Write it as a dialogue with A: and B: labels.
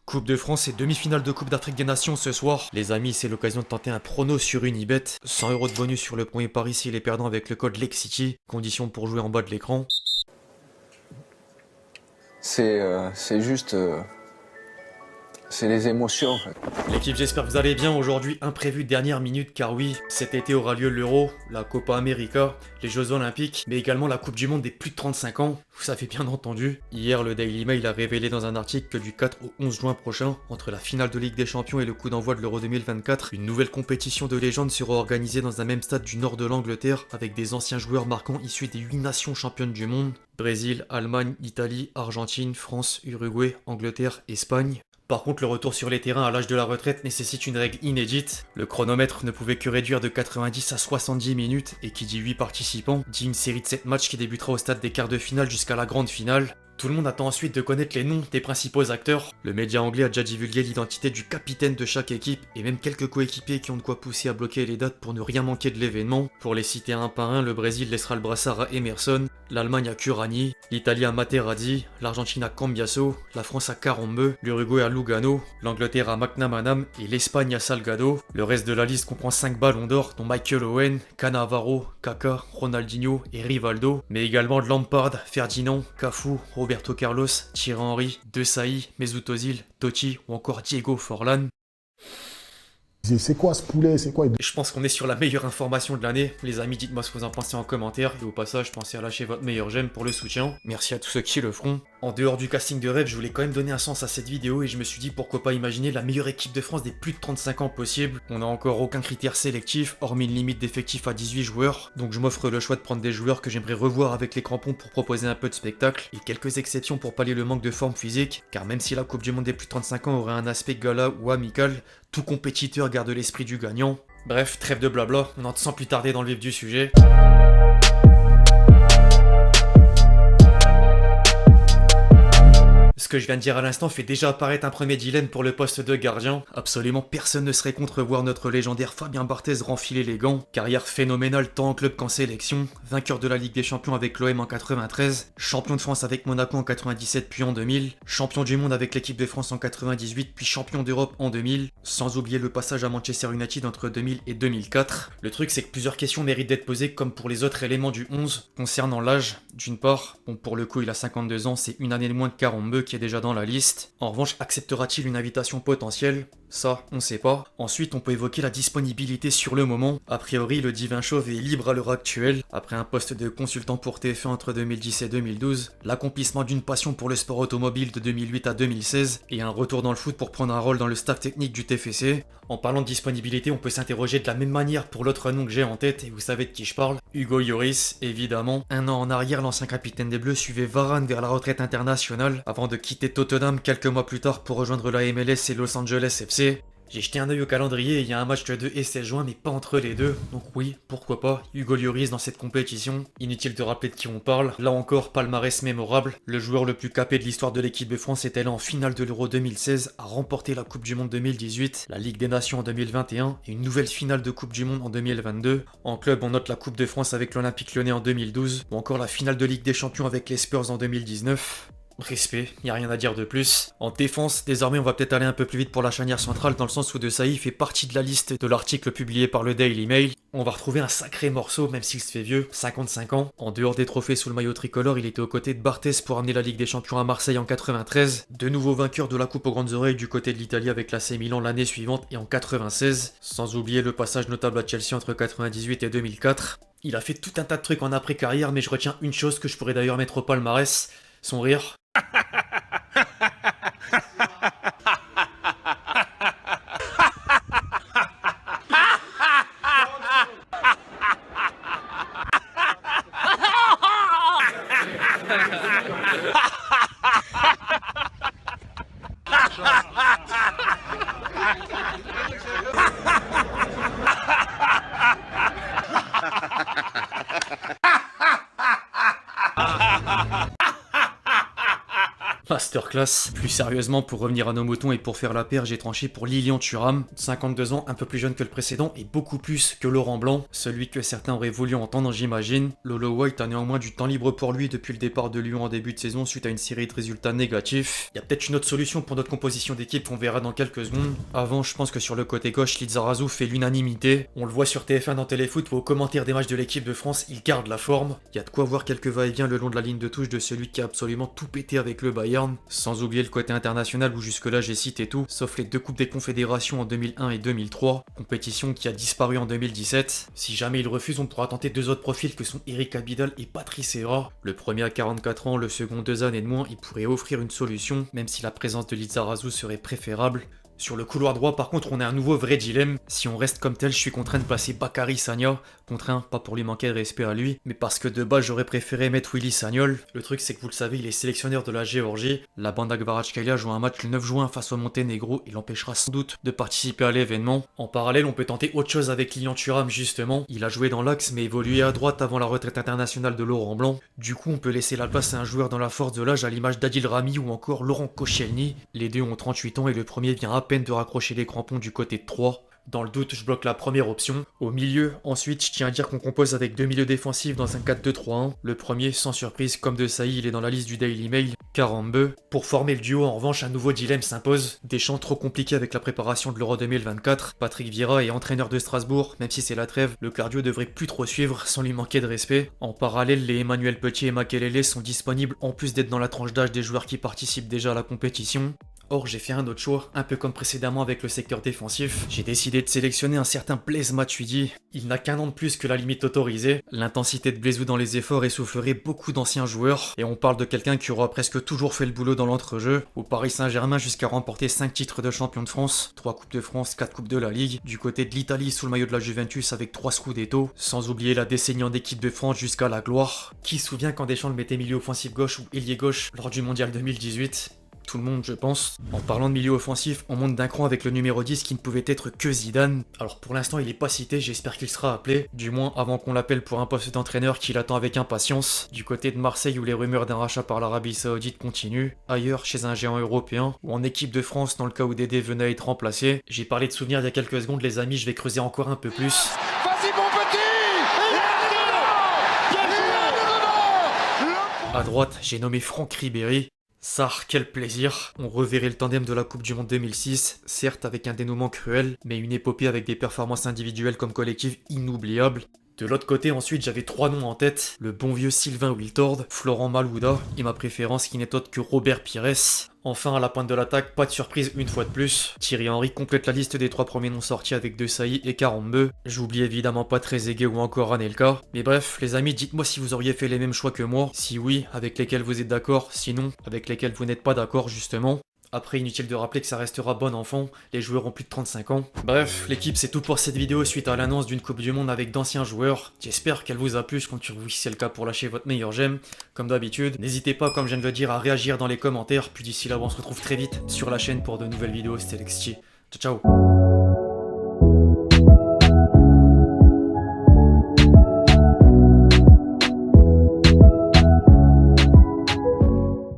A: Coupe de France et demi-finale de Coupe d'Afrique des Nations ce soir. Les amis, c'est l'occasion de tenter un prono sur Unibet. 100 € de bonus sur le premier pari s'il est perdant avec le code LEXCITY. Condition pour jouer en bas de l'écran.
B: C'est juste... c'est les émotions en fait.
A: L'équipe, j'espère que vous allez bien. Aujourd'hui, imprévu dernière minute, car oui, cet été aura lieu l'Euro, la Copa América, les Jeux Olympiques, mais également la Coupe du Monde des plus de 35 ans. Vous avez bien entendu. Hier, le Daily Mail a révélé dans un article que du 4 au 11 juin prochain, entre la finale de Ligue des Champions et le coup d'envoi de l'Euro 2024, une nouvelle compétition de légende sera organisée dans un même stade du nord de l'Angleterre, avec des anciens joueurs marquants issus des 8 nations championnes du monde. Brésil, Allemagne, Italie, Argentine, France, Uruguay, Angleterre, Espagne. Par contre, le retour sur les terrains à l'âge de la retraite nécessite une règle inédite. Le chronomètre ne pouvait que réduire de 90 à 70 minutes, et qui dit 8 participants, dit une série de 7 matchs qui débutera au stade des quarts de finale jusqu'à la grande finale. Tout le monde attend ensuite de connaître les noms des principaux acteurs. Le média anglais a déjà divulgué l'identité du capitaine de chaque équipe, et même quelques coéquipiers qui ont de quoi pousser à bloquer les dates pour ne rien manquer de l'événement. Pour les citer un par un, le Brésil laissera le brassard à Emerson, l'Allemagne à Curani, l'Italie à Materazzi, l'Argentine à Cambiaso, la France à Carambeu, l'Uruguay à Lugano, l'Angleterre à McNamanam et l'Espagne à Salgado. Le reste de la liste comprend 5 ballons d'or, dont Michael Owen, Cannavaro, Kaká, Ronaldinho et Rivaldo, mais également Lampard, Ferdinand, Cafu, Roberto Carlos, Thierry Henry, De Sailly, Mesut Ozil, Totti ou encore Diego Forlán.
C: C'est quoi ce poulet? C'est quoi?
A: Je pense qu'on est sur la meilleure information de l'année. Les amis, dites-moi ce que vous en pensez en commentaire. Et au passage, pensez à lâcher votre meilleur j'aime pour le soutien. Merci à tous ceux qui le feront. En dehors du casting de rêve, je voulais quand même donner un sens à cette vidéo et je me suis dit pourquoi pas imaginer la meilleure équipe de France des plus de 35 ans possible. On n'a encore aucun critère sélectif, hormis une limite d'effectif à 18 joueurs. Donc je m'offre le choix de prendre des joueurs que j'aimerais revoir avec les crampons pour proposer un peu de spectacle. Et quelques exceptions pour pallier le manque de forme physique. Car même si la Coupe du Monde des plus de 35 ans aurait un aspect gala ou amical, tout compétiteur garde l'esprit du gagnant. Bref, trêve de blabla, on entre sans plus tarder dans le vif du sujet. Ce que je viens de dire à l'instant fait déjà apparaître un premier dilemme pour le poste de gardien. Absolument personne ne serait contre voir notre légendaire Fabien Barthez renfiler les gants. Carrière phénoménale tant en club qu'en sélection. Vainqueur de la Ligue des Champions avec l'OM en 93. Champion de France avec Monaco en 97 puis en 2000. Champion du monde avec l'équipe de France en 98 puis champion d'Europe en 2000. Sans oublier le passage à Manchester United entre 2000 et 2004. Le truc c'est que plusieurs questions méritent d'être posées comme pour les autres éléments du 11. Concernant l'âge, d'une part, bon pour le coup il a 52 ans, c'est une année de moins que Carambeu qui est déjà dans la liste. En revanche, acceptera-t-il une invitation potentielle? Ça, on sait pas. Ensuite, on peut évoquer la disponibilité sur le moment. A priori, le divin chauve est libre à l'heure actuelle. Après un poste de consultant pour TF1 entre 2010 et 2012, l'accomplissement d'une passion pour le sport automobile de 2008 à 2016, et un retour dans le foot pour prendre un rôle dans le staff technique du TFC. En parlant de disponibilité, on peut s'interroger de la même manière pour l'autre nom que j'ai en tête, et vous savez de qui je parle. Hugo Lloris, évidemment. Un an en arrière, l'ancien capitaine des Bleus suivait Varane vers la retraite internationale, avant de quitter Tottenham quelques mois plus tard pour rejoindre la MLS et Los Angeles FC. J'ai jeté un œil au calendrier et il y a un match le 2 et 16 juin mais pas entre les deux, donc oui, pourquoi pas, Hugo Lloris dans cette compétition. Inutile de rappeler de qui on parle, là encore palmarès mémorable, le joueur le plus capé de l'histoire de l'équipe de France est allé en finale de l'Euro 2016, a remporté la Coupe du Monde 2018, la Ligue des Nations en 2021 et une nouvelle finale de Coupe du Monde en 2022. En club on note la Coupe de France avec l'Olympique Lyonnais en 2012, ou encore la finale de Ligue des Champions avec les Spurs en 2019. Respect, y a rien à dire de plus. En défense, désormais on va peut-être aller un peu plus vite pour la charnière centrale dans le sens où De Sailly fait partie de la liste de l'article publié par le Daily Mail. On va retrouver un sacré morceau même s'il se fait vieux, 55 ans. En dehors des trophées sous le maillot tricolore, il était aux côtés de Barthez pour amener la Ligue des Champions à Marseille en 93. De nouveau vainqueur de la Coupe aux grandes oreilles du côté de l'Italie avec l'AC Milan l'année suivante et en 96. Sans oublier le passage notable à Chelsea entre 98 et 2004. Il a fait tout un tas de trucs en après-carrière mais je retiens une chose que je pourrais d'ailleurs mettre au palmarès, son rire. masterclass. Plus sérieusement, pour revenir à nos moutons et pour faire la paire, j'ai tranché pour Lilian Thuram, 52 ans, un peu plus jeune que le précédent et beaucoup plus que Laurent Blanc, celui que certains auraient voulu entendre j'imagine. Lolo White a néanmoins du temps libre pour lui depuis le départ de Lyon en début de saison suite à une série de résultats négatifs. Il y a peut-être une autre solution pour notre composition d'équipe, on verra dans quelques secondes. Avant, je pense que sur le côté gauche, Lizarazu fait l'unanimité. On le voit sur TF1 dans Téléfoot ou aux commentaires des matchs de l'équipe de France, il garde la forme. Il y a de quoi voir quelques va-et-vient le long de la ligne de touche de celui qui a absolument tout pété avec le Bayern. Sans oublier le côté international où jusque-là j'ai cité tout, sauf les 2 coupes des confédérations en 2001 et 2003, compétition qui a disparu en 2017. Si jamais il refuse, on pourra tenter 2 autres profils que sont Eric Abidal et Patrice Evra. Le premier à 44 ans, le second 2 années de moins, il pourrait offrir une solution, même si la présence de Lizarazu serait préférable. Sur le couloir droit, par contre, on a un nouveau vrai dilemme. Si on reste comme tel, je suis contraint de placer Bakary Sagna. Contraint, pas pour lui manquer de respect à lui, mais parce que de base, j'aurais préféré mettre Willy Sagnol. Le truc, c'est que vous le savez, il est sélectionneur de la Géorgie. La bande Kvaratskhelia joue un match le 9 juin face au Monténégro. Il empêchera sans doute de participer à l'événement. En parallèle, on peut tenter autre chose avec Lilian Thuram, justement. Il a joué dans l'axe, mais évolué à droite avant la retraite internationale de Laurent Blanc. Du coup, on peut laisser la place à un joueur dans la force de l'âge à l'image d'Adil Rami ou encore Laurent Koscielny. Les deux ont 38 ans et le premier vient à peine de raccrocher les crampons du côté de 3. Dans le doute, je bloque la première option. Au milieu, ensuite, je tiens à dire qu'on compose avec 2 milieux défensifs dans un 4-2-3-1. Le premier, sans surprise, comme de Saï, il est dans la liste du Daily Mail, Karambeu. Pour former le duo, en revanche, un nouveau dilemme s'impose. Des champs trop compliqués avec la préparation de l'Euro 2024. Patrick Vieira est entraîneur de Strasbourg, même si c'est la trêve, le cardio devrait plus trop suivre sans lui manquer de respect. En parallèle, les Emmanuel Petit et Makelele sont disponibles en plus d'être dans la tranche d'âge des joueurs qui participent déjà à la compétition. Or, j'ai fait un autre choix, un peu comme précédemment avec le secteur défensif. J'ai décidé de sélectionner un certain Blaise Matuidi. Il n'a qu'un an de plus que la limite autorisée. L'intensité de Blaisou dans les efforts essoufflerait beaucoup d'anciens joueurs. Et on parle de quelqu'un qui aura presque toujours fait le boulot dans l'entrejeu. Au Paris Saint-Germain jusqu'à remporter 5 titres de champion de France, 3 coupes de France, 4 coupes de la Ligue. Du côté de l'Italie sous le maillot de la Juventus avec 3 Scudetto. Sans oublier la décennie en équipe de France jusqu'à la gloire. Qui se souvient quand Deschamps le mettait milieu offensif gauche ou ailier gauche lors du mondial 2018 ? Tout le monde, je pense. En parlant de milieu offensif, on monte d'un cran avec le numéro 10 qui ne pouvait être que Zidane. Alors pour l'instant, il est pas cité, j'espère qu'il sera appelé. Du moins avant qu'on l'appelle pour un poste d'entraîneur qu'il attend avec impatience. Du côté de Marseille où les rumeurs d'un rachat par l'Arabie Saoudite continuent. Ailleurs, chez un géant européen. Ou en équipe de France dans le cas où Dédé venait à être remplacé. J'ai parlé de souvenirs il y a quelques secondes, les amis, je vais creuser encore un peu plus.
D: Vas-y mon petit.
A: À droite, j'ai nommé Franck Ribéry. Ça, quel plaisir. On reverrait le tandem de la Coupe du Monde 2006, certes avec un dénouement cruel, mais une épopée avec des performances individuelles comme collectives inoubliables. De l'autre côté, ensuite, j'avais 3 noms en tête. Le bon vieux Sylvain Wiltord, Florent Malouda, et ma préférence qui n'est autre que Robert Pires. Enfin, à la pointe de l'attaque, pas de surprise une fois de plus. Thierry Henry complète la liste des 3 premiers noms sortis avec De Sailly et Karambeu. J'oublie évidemment pas Trezeguet ou encore Anelka. Mais bref, les amis, dites-moi si vous auriez fait les mêmes choix que moi. Si oui, avec lesquels vous êtes d'accord. Sinon, avec lesquels vous n'êtes pas d'accord justement. Après, inutile de rappeler que ça restera bon enfant, les joueurs ont plus de 35 ans. Bref, l'équipe c'est tout pour cette vidéo suite à l'annonce d'une Coupe du Monde avec d'anciens joueurs. J'espère qu'elle vous a plu, je compte sur vous si c'est le cas pour lâcher votre meilleur j'aime. Comme d'habitude, n'hésitez pas, comme je viens de le dire, à réagir dans les commentaires. Puis d'ici là, on se retrouve très vite sur la chaîne pour de nouvelles vidéos, c'était Lexti. Ciao ciao.